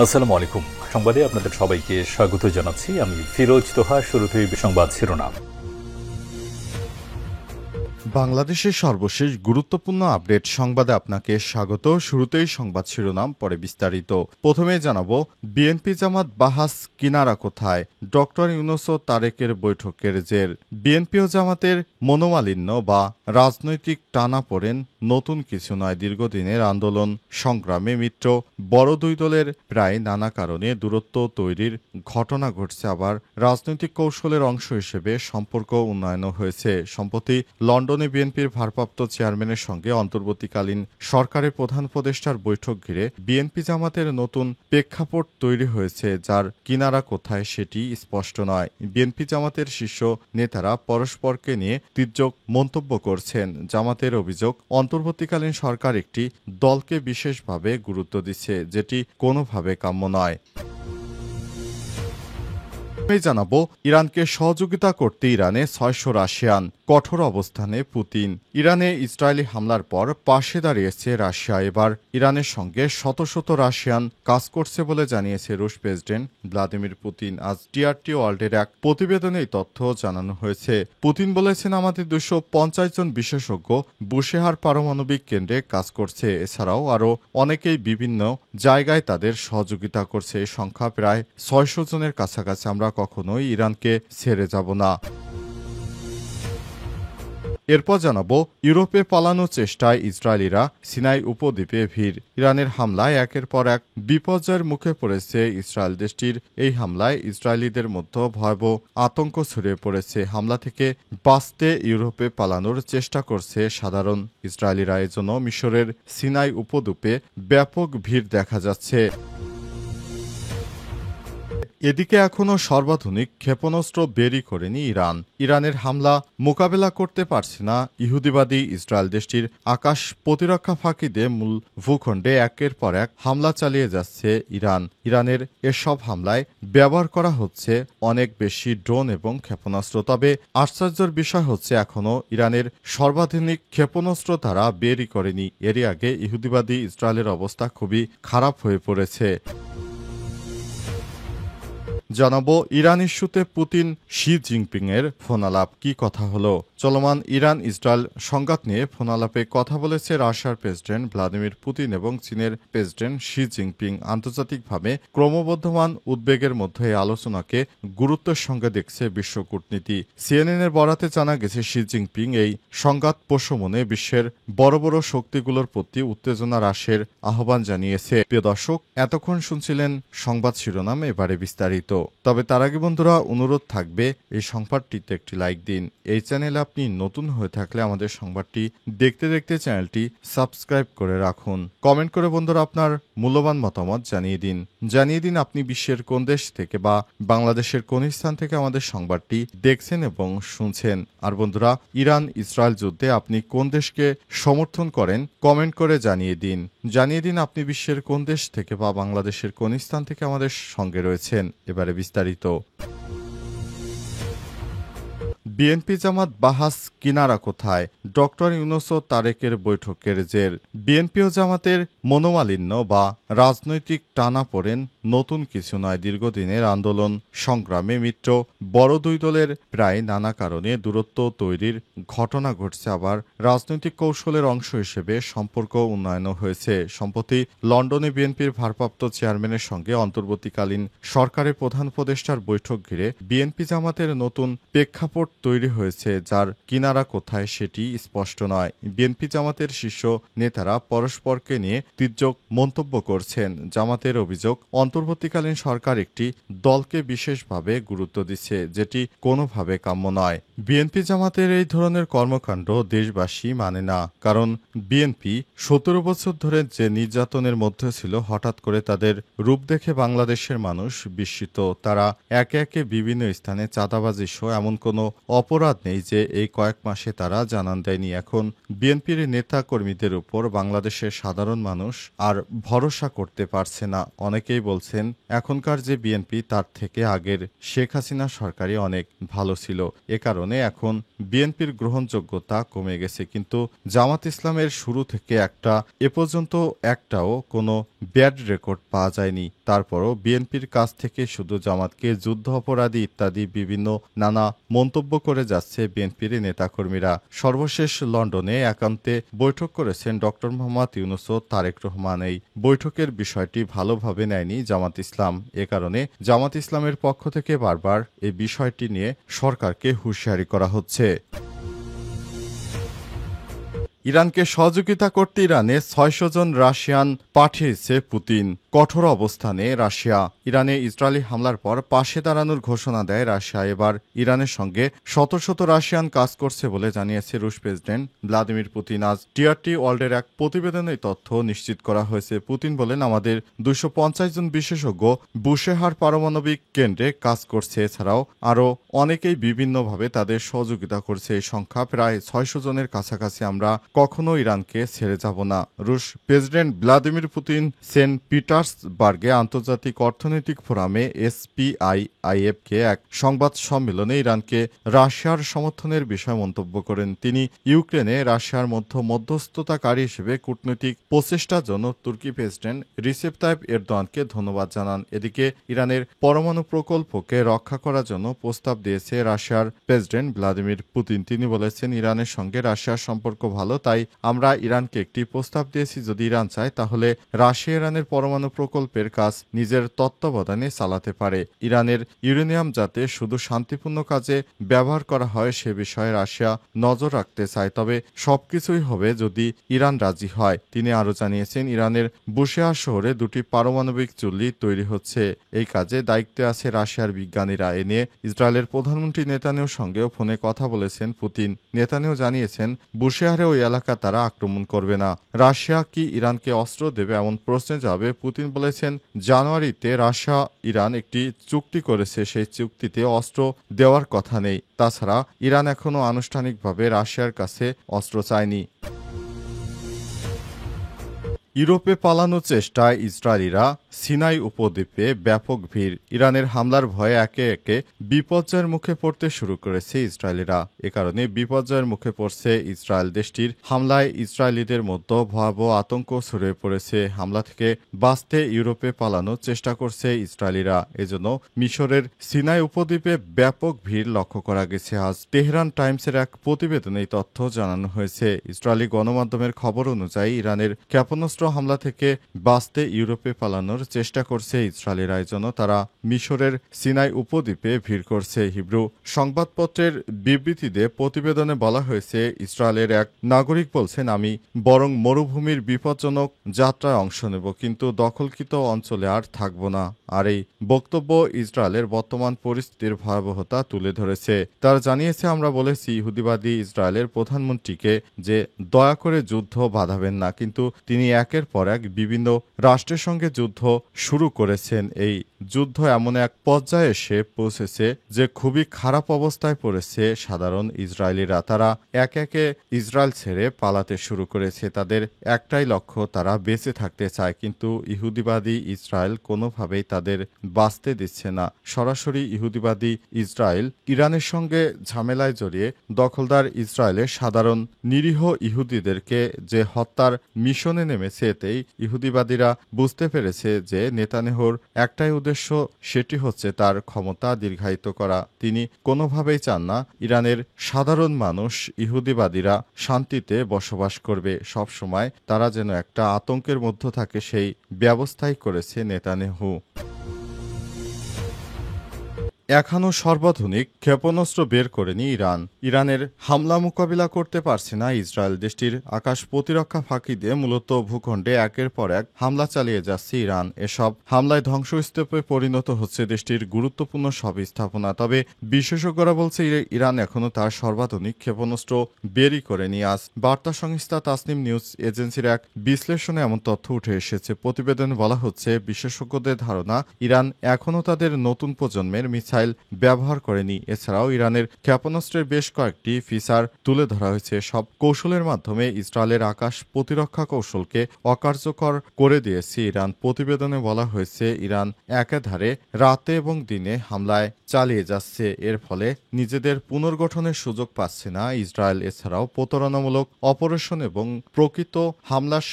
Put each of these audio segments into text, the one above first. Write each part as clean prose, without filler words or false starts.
আসসালামু আলাইকুম। সংবাদে আপনাদের সবাইকে স্বাগত জানাচ্ছি। আমি ফিরোজ তোহা। শুরুতেই সংবাদ শিরোনাম। বাংলাদেশের সর্বশেষ গুরুত্বপূর্ণ আপডেট সংবাদে আপনাকে স্বাগত। শুরুতেই সংবাদ শিরোনাম, পরে বিস্তারিত। প্রথমে জানাবো, বিএনপি জামাত বাহাস কিনারা কোথায়, ডক্টর ইউনূস ও তারেকের বৈঠকের জের। বিএনপি ও জামাতের মনোমালিন্য বা রাজনৈতিক টানাপোড়েন নতুন কিছু নয়। দীর্ঘদিনের আন্দোলন সংগ্রামে মিত্র বড় দুই দলের প্রায় নানা কারণে দূরত্ব তৈরির ঘটনা ঘটছে। আবার রাজনৈতিক কৌশলের অংশ হিসেবে সম্পর্ক উন্নয়নও হয়েছে। সম্প্রতি লন্ডনে বিএনপির ভারপ্রাপ্ত চেয়ারম্যানের সঙ্গে অন্তর্বর্তীকালীন সরকারের প্রধান উপদেষ্টার বৈঠক ঘিরে বিএনপি জামাতের নতুন প্রেক্ষাপট তৈরি হয়েছে, যার কিনারা কোথায় সেটি স্পষ্ট নয়। বিএনপি জামাতের শীর্ষ নেতারা পরস্পরকে নিয়ে তীর্যক মন্তব্য করছেন। জামাতের অভিযোগ, অন্তর্বর্তীকালীন সরকার একটি দলকে বিশেষভাবে গুরুত্ব দিচ্ছে, যেটি কোনোভাবে কাম্য নয়। জানাবো, ইরানকে সহযোগিতা করতে ইরানে ৬০০ রাশিয়ান, কঠোর অবস্থানে পুতিন। ইরানে ইসরায়েলি হামলার পর পাশে দাঁড়িয়েছে রাশিয়া। এবার ইরানের সঙ্গে শত শত রাশিয়ান কাজ করছে বলে জানিয়েছে রুশ প্রেসিডেন্ট ভ্লাদিমির পুতিন। আজ টিআরটি ওয়ার্ল্ডের এক প্রতিবেদনে এই তথ্য জানানো হয়েছে। পুতিন বলেছেন, আমাদের ২৫০ জন বিশেষজ্ঞ বুশেহার পারমাণবিক কেন্দ্রে কাজ করছে। এছাড়াও আরও অনেকেই বিভিন্ন জায়গায় তাদের সহযোগিতা করছে। এই সংখ্যা প্রায় ৬০০ জনের কাছাকাছি। আমরা কখনোই ইরানকে ছেড়ে যাব না। এরপর জানাবো, ইউরোপে পালানোর চেষ্টায় ইসরায়েলিরা সিনাই উপদ্বীপে ভিড়। ইরানের হামলায় একের পর এক বিপর্যয়ের মুখে পড়েছে ইসরায়েল। দেশটির এই হামলায় ইসরায়েলিদের মধ্যে ভয়াবহ আতঙ্ক ছড়িয়ে পড়েছে। হামলা থেকে বাঁচতে ইউরোপে পালানোর চেষ্টা করছে সাধারণ ইসরায়েলিরা। এজন্য মিশরের সিনাই উপদ্বীপে ব্যাপক ভিড় দেখা যাচ্ছে। এদিকে এখনও সর্বাধুনিক ক্ষেপণাস্ত্র বেরই করেনি ইরান। ইরানের হামলা মোকাবেলা করতে পারছে না ইহুদিবাদী ইসরায়েল। দেশটির আকাশ প্রতিরক্ষা ফাঁকি দিয়ে মূল ভূখণ্ডে একের পর এক হামলা চালিয়ে যাচ্ছে ইরান। ইরানের এসব হামলায় ব্যবহার করা হচ্ছে অনেক বেশি ড্রোন এবং ক্ষেপণাস্ত্র। তবে আশ্চর্যের বিষয় হচ্ছে, এখনও ইরানের সর্বাধুনিক ক্ষেপণাস্ত্র তারা বেরই করেনি। এরই আগে ইহুদিবাদী ইসরায়েলের অবস্থা খুবই খারাপ হয়ে পড়েছে। জানাবো, ইরান ইস্যুতে পুতিন শি জিনপিং এর ফোনালাপ, কি কথা হলো। চলমান ইরান ইসরায়েল সংঘাত নিয়ে ফোনালাপে কথা বলেছে রাশিয়ার প্রেসিডেন্ট ভ্লাদিমির পুতিন এবং চীনের প্রেসিডেন্ট শি জিনপিং। আন্তর্জাতিকভাবে ক্রমবর্ধমান উদ্বেগের মধ্যে এই আলোচনাকে গুরুত্বের সঙ্গে দেখছে বিশ্ব কূটনীতি। সিএনএনের বরাতে জানা গেছে, শি জিনপিং এই সংঘাত প্রশমনে বিশ্বের বড় বড় শক্তিগুলোর প্রতি উত্তেজনা হ্রাসের আহ্বান জানিয়েছে। প্রিয় দর্শক, এতক্ষণ শুনছিলেন সংবাদ শিরোনাম, এবারে বিস্তারিত। তবে তার আগে বন্ধুরা, অনুরোধ থাকবে এই সংবাদটিতে একটি লাইক দিন। এই চ্যানেলে আপনি নতুন হয়ে থাকলে আমাদের সংবাদটি দেখতে দেখতে চ্যানেলটি সাবস্ক্রাইব করে রাখুন। কমেন্ট করে বন্ধুরা আপনার মূল্যবান মতামত জানিয়ে দিন আপনি বিশ্বের কোন দেশ থেকে বা বাংলাদেশের কোন স্থান থেকে আমাদের সংবাদটি দেখছেন এবং শুনছেন। আর বন্ধুরা, ইরান ইসরায়েল যুদ্ধে আপনি কোন দেশকে সমর্থন করেন কমেন্ট করে জানিয়ে দিন আপনি বিশ্বের কোন দেশ থেকে বা বাংলাদেশের কোন স্থান থেকে আমাদের সঙ্গে রয়েছেন। এবারে বিস্তারিত। বিএনপি জামাত বাহাস কিনারা কোথায়, ডক্টর ইউনূস ও তারেকের বৈঠকের জের। বিএনপি ও জামাতের মনোমালিন্য বা রাজনৈতিক টানাপোড়েন নতুন কিছু নয়। দীর্ঘদিনের আন্দোলন সংগ্রামে মিত্র বড় দুই দলের প্রায় নানা কারণে দূরত্ব তৈরির ঘটনা ঘটছে। আবার রাজনৈতিক কৌশলের অংশ হিসেবে সম্পর্ক উন্নয়নও হয়েছে। সম্প্রতি লন্ডনে বিএনপির ভারপ্রাপ্ত চেয়ারম্যানের সঙ্গে অন্তর্বর্তীকালীন সরকারের প্রধান উপদেষ্টার বৈঠক ঘিরে বিএনপি জামাতের নতুন প্রেক্ষাপট তৈরি হয়েছে, যার কিনারা কোথায় সেটি স্পষ্ট নয়। বিএনপি জামাতের শীর্ষ নেতারা পরস্পরকে নিয়ে তীর্যক মন্তব্য করছেন। জামাতের অভিযোগ, অন্তর্বর্তীকালীন সরকার একটি দলকে বিশেষভাবে গুরুত্ব দিচ্ছে, যেটি কোনোভাবে কাম্য নয়। বিএনপি জামাতের এই ধরনের কর্মকাণ্ড দেশবাসী মানে না। কারণ বিএনপি ১৭ বছর ধরে যে নির্যাতনের মধ্যে ছিল, হঠাৎ করে তাদের রূপ দেখে বাংলাদেশের মানুষ বিস্মিত। তারা একে একে বিভিন্ন স্থানে চাঁদাবাজি সহ এমন কোনো অপরাধ নেই যে এই কয়েক মাসে তারা জানান দেয়নি। এখন বিএনপির নেতা কর্মীদের উপর বাংলাদেশের সাধারণ মানুষ আর ভরসা করতে পারছে না। অনেকেই বলছেন এখনকার যে বিএনপি তার থেকে আগের শেখ হাসিনা সরকারই অনেক ভালো ছিল। এ কারণে এখন বিএনপির গ্রহণযোগ্যতা কমে গেছে। কিন্তু জামাত ইসলামের শুরু থেকে এ পর্যন্ত একটাও কোনো ব্যাড রেকর্ড পাওয়া যায়নি। তারপরও বিএনপির কাছ থেকে শুধু জামাতকে যুদ্ধ অপরাধী ইত্যাদি বিভিন্ন নানা মন্তব্য করে যাচ্ছে বিএনপির নেতাকর্মীরা। সর্বশেষ লন্ডনে একান্তে বৈঠক করেছেন ড. মোহাম্মদ ইউনূস ও তারেক রহমান। এই বৈঠকের বিষয়টি ভালোভাবে নেয়নি জামাত ইসলাম। এ কারণে জামাত ইসলামের পক্ষ থেকে বারবার এই বিষয়টি নিয়ে সরকারকে হুঁশিয়ারি করা হচ্ছে। ইরানকে সহযোগিতা করতে ইরানে ৬০০ জন রাশিয়ান পাঠিয়েছে পুতিন। কঠোর অবস্থানে রাশিয়া। ইরানে ইসরায়েলি হামলার পর পাশে দাঁড়ানোর ঘোষণা দেয় রাশিয়া। এবার ইরানের সঙ্গে শত শত রাশিয়ান কাজ করছে বলে জানিয়েছে রুশ প্রেসিডেন্ট ভ্লাদিমির পুতিন। আজ টিআরটি ওয়ার্ল্ডের এক প্রতিবেদনে এই তথ্য নিশ্চিত করা হয়েছে। পুতিন বলেন, আমাদের ২৫০ জন বিশেষজ্ঞ বুশেহার পারমাণবিক কেন্দ্রে কাজ করছে। এছাড়াও আরও অনেকেই বিভিন্নভাবে তাদের সহযোগিতা করছে। এই সংখ্যা প্রায় ৬০০ জনের কাছাকাছি। আমরা কখনো ইরানকে ছেড়ে যাব না। রুশ প্রেসিডেন্ট ভ্লাদিমির পুতিন সেন্ট পিটার্সবার্গে আন্তর্জাতিক অর্থনৈতিক ফোরামে SPIIF-কে এক সংবাদ সম্মেলনে ইরানকে রাশিয়ার সমর্থনের বিষয়ে মন্তব্য করেন। তিনি ইউক্রেনে রাশিয়ার মধ্যস্থতাকারী হিসেবে কূটনৈতিক প্রচেষ্টার জন্য তুর্কি প্রেসিডেন্ট রিসেপ তাইপ এরদোয়ানকে ধন্যবাদ জানান। এদিকে ইরানের পরমাণু প্রকল্পকে রক্ষা করার জন্য প্রস্তাব দিয়েছে রাশিয়ার প্রেসিডেন্ট ভ্লাদিমির পুতিন। তিনি বলেছেন, ইরানের সঙ্গে রাশিয়ার সম্পর্ক ভালো, তাই আমরা ইরানকে একটি প্রস্তাব দিয়েছি। যদি ইরান চায় তাহলে রাশিয়া ইরানের পরমাণু প্রকল্পের কাজ নিজের তত্ত্বাবধানে চালাতে পারে। ইরানের ইউরেনিয়াম যাতে শুধু শান্তিপূর্ণ কাজে ব্যবহার করা হয় সে বিষয়ে রাশিয়া নজর রাখতে চায়, তবে সবকিছুই হবে যদি ইরান রাজি হয়। তিনি আরও জানিয়েছেন, ইরানের বুশেহার শহরে 2টি পারমাণবিক চুল্লি তৈরি হচ্ছে। এই কাজে দায়িত্বে আছে রাশিয়ার বিজ্ঞানীরা। এ নিয়ে ইসরায়েলের প্রধানমন্ত্রী নেতানিয়াহুর সঙ্গেও ফোনে কথা বলেছেন পুতিন। নেতানিয়াহু জানিয়েছেন, বুশেহারে ওই এলাকা তারা আক্রমণ করবে না। রাশিয়া কি ইরানকে অস্ত্র দেবে এমন প্রশ্নে যাবে পুতিন বলেছেন, জানুয়ারিতে রাশিয়া ইরান একটি চুক্তি করেছে, সেই চুক্তিতে অস্ত্র দেওয়ার কথা নেই। তাছাড়া ইরান এখনও আনুষ্ঠানিকভাবে রাশিয়ার কাছে অস্ত্র চায়নি। ইউরোপে পালানোর চেষ্টায় ইসরায়েলিরা সিনাই উপদ্বীপে ব্যাপক ভিড়। ইরানের হামলার ভয়ে একে একে বিপর্যয়ের মুখে পড়তে শুরু করেছে ইসরায়েলিরা। এ কারণে বিপর্যয়ের মুখে পড়ছে ইসরায়েল। দেশটির হামলায় ইসরায়েলিদের মধ্যে ভয়াবহ আতঙ্ক ছড়িয়ে পড়েছে। হামলা থেকে বাঁচতে ইউরোপে পালানোর চেষ্টা করছে ইসরায়েলিরা। এজন্য মিশরের সিনাই উপদ্বীপে ব্যাপক ভিড় লক্ষ্য করা গেছে। আজ তেহরান টাইমসের এক প্রতিবেদনে এই তথ্য জানানো হয়েছে। ইসরায়েলি গণমাধ্যমের খবর অনুযায়ী ইরানের ক্ষেপণাস্ত্র হামলা থেকে বাঁচতে ইউরোপে পালানোর চেষ্টা করছে ইসরায়েলিরা। জন্য তারা মিশরের সিনাই উপদ্বীপে ভিড় করছে। হিব্রু সংবাদপত্রের বিবৃতিতে প্রতিবেদনে বলা হয়েছে, ইসরায়েলের এক নাগরিক বলছেন, আমি বরং মরুভূমির বিপজ্জনক যাত্রায় অংশ নেব, কিন্তু দখলকৃত অঞ্চলে আর থাকব না। আর এই বক্তব্য ইসরায়েলের বর্তমান পরিস্থিতির ভয়াবহতা তুলে ধরেছে। তারা জানিয়েছে, আমরা বলেছি ইহুদিবাদী ইসরায়েলের প্রধানমন্ত্রীকে যে দয়া করে যুদ্ধ বাঁধাবেন না, কিন্তু তিনি একের পর এক বিভিন্ন রাষ্ট্রের সঙ্গে যুদ্ধ শুরু করেছেন। এই যুদ্ধ এমন এক পর্যায়ে এসে পৌঁছেছে যে খুবই খারাপ অবস্থায় পড়েছে সাধারণ ইসরায়েলিরা। তারা একে একে ইসরায়েল ছেড়ে পালাতে শুরু করেছে। তাদের একটাই লক্ষ্য, তারা বেঁচে থাকতে চায়, কিন্তু ইহুদিবাদী ইসরায়েল কোনোভাবেই তাদের বাঁচতে দিচ্ছে না। সরাসরি ইহুদিবাদী ইসরায়েল ইরানের সঙ্গে ঝামেলায় জড়িয়ে দখলদার ইসরায়েলের সাধারণ নিরীহ ইহুদিদেরকে যে হত্যার মিশনে নেমেছে, এতেই ইহুদিবাদীরা বুঝতে পেরেছে যে নেতানিয়াহুর একটাই উদ্দেশ্য, সেটি হচ্ছে তার ক্ষমতা দীর্ঘায়িত করা। তিনি কোনোভাবেই চান না ইরানের সাধারণ মানুষ, ইহুদিবাদীরা শান্তিতে বসবাস করবে। সব সময় তারা যেন একটা আতঙ্কের মধ্যে থাকে, সেই ব্যবস্থাই করেছে নেতানিয়াহু। এখনও সর্বাধুনিক ক্ষেপণাস্ত্র বের করেনি ইরান। ইরানের হামলা মোকাবিলা করতে পারছে না ইসরায়েল। দেশটির আকাশ প্রতিরক্ষা ফাঁকি দিয়ে মূলত ভূখণ্ডে একের পর এক হামলা চালিয়ে যাচ্ছে ইরান। এসব হামলায় ধ্বংসস্তূপে পরিণত হচ্ছে দেশটির গুরুত্বপূর্ণ সব স্থাপনা। তবে বিশেষজ্ঞরা বলছে ইরান এখনও তার সর্বাধুনিক ক্ষেপণাস্ত্র বেরই করেনি। আজ বার্তা সংস্থা তাসনিম নিউজ এজেন্সির এক বিশ্লেষণে এমন তথ্য উঠে এসেছে। প্রতিবেদনে বলা হচ্ছে, বিশেষজ্ঞদের ধারণা ইরান এখনও তাদের নতুন প্রজন্মের মিসাইল মিসাইল ব্যবহার করেনি। এছাড়াও ইরানের ক্ষেপণাস্ত্রের বেশ কয়েকটি ফিচার তুলে ধরা হয়েছে। সব কৌশলের মাধ্যমে ইসরায়েলের আকাশ প্রতিরক্ষা কৌশলকে অকার্যকর করে দিয়েছে ইরান। প্রতিবেদনে বলা হয়েছে, ইরান একাধারে রাতে এবং দিনে হামলায় চালিয়ে যাচ্ছে। এর ফলে নিজেদের পুনর্গঠনের সুযোগ পাচ্ছে না ইসরায়েল। এছাড়াও প্রতারণামূলক অপারেশন এবং প্রকৃত হামলার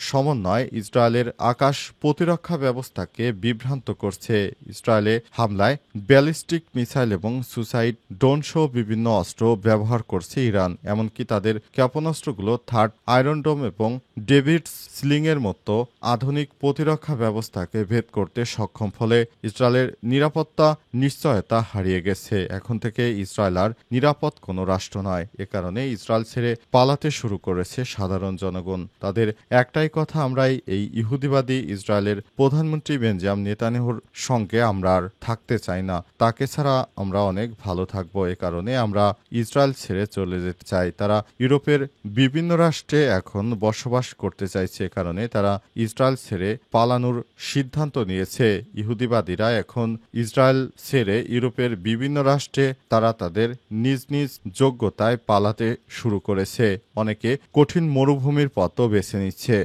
সমন্বয় ইসরায়েলের আকাশ প্রতিরক্ষা ব্যবস্থাকে বিভ্রান্ত করছে। ইসরায়েলে হামলায় ব্যালিস্টিক মিসাইল এবং সুসাইড ড্রোন সহ বিভিন্ন অস্ত্র ব্যবহার করছে ইরান। এমনকি তাদের ক্ষেপণাস্ত্রগুলো থার্ড আয়রন ডোম এবং ডেভিডস স্লিংয়ের মতো আধুনিক প্রতিরক্ষা ব্যবস্থাকে ভেদ করতে সক্ষম। ফলে ইসরায়েলের নিরাপত্তা নিশ্চয়তা হারিয়ে গেছে। এখন থেকে ইসরায়েল আর নিরাপদ কোনো রাষ্ট্র নয়। এ কারণে ইসরায়েল ছেড়ে পালাতে শুরু করেছে সাধারণ জনগণ। তাদের একটাই কথা, আমরা এই ইহুদিবাদী ইসরায়েলের প্রধানমন্ত্রী বেঞ্জামিন নেতানিয়াহুর সঙ্গে আমরা আর থাকতে চাই না। তাকে ছাড়া আমরা অনেক ভালো থাকব। এ কারণে আমরা ইসরায়েল ছেড়ে চলে যেতে চাই। তারা ইউরোপের বিভিন্ন রাষ্ট্রে এখন বসবাস করতে চাইছে। কারণে তারা ইসরায়েল ছেড়ে পালানোর সিদ্ধান্ত নিয়েছে। ইহুদিবাদীরা এখন ইসরায়েল ছেড়ে ইউরোপের বিভিন্ন রাষ্ট্রে তারা তাদের নিজ নিজ যোগ্যতায় পালাতে শুরু করেছে। অনেকে কঠিন মরুভূমির পথও বেছে নিচ্ছে।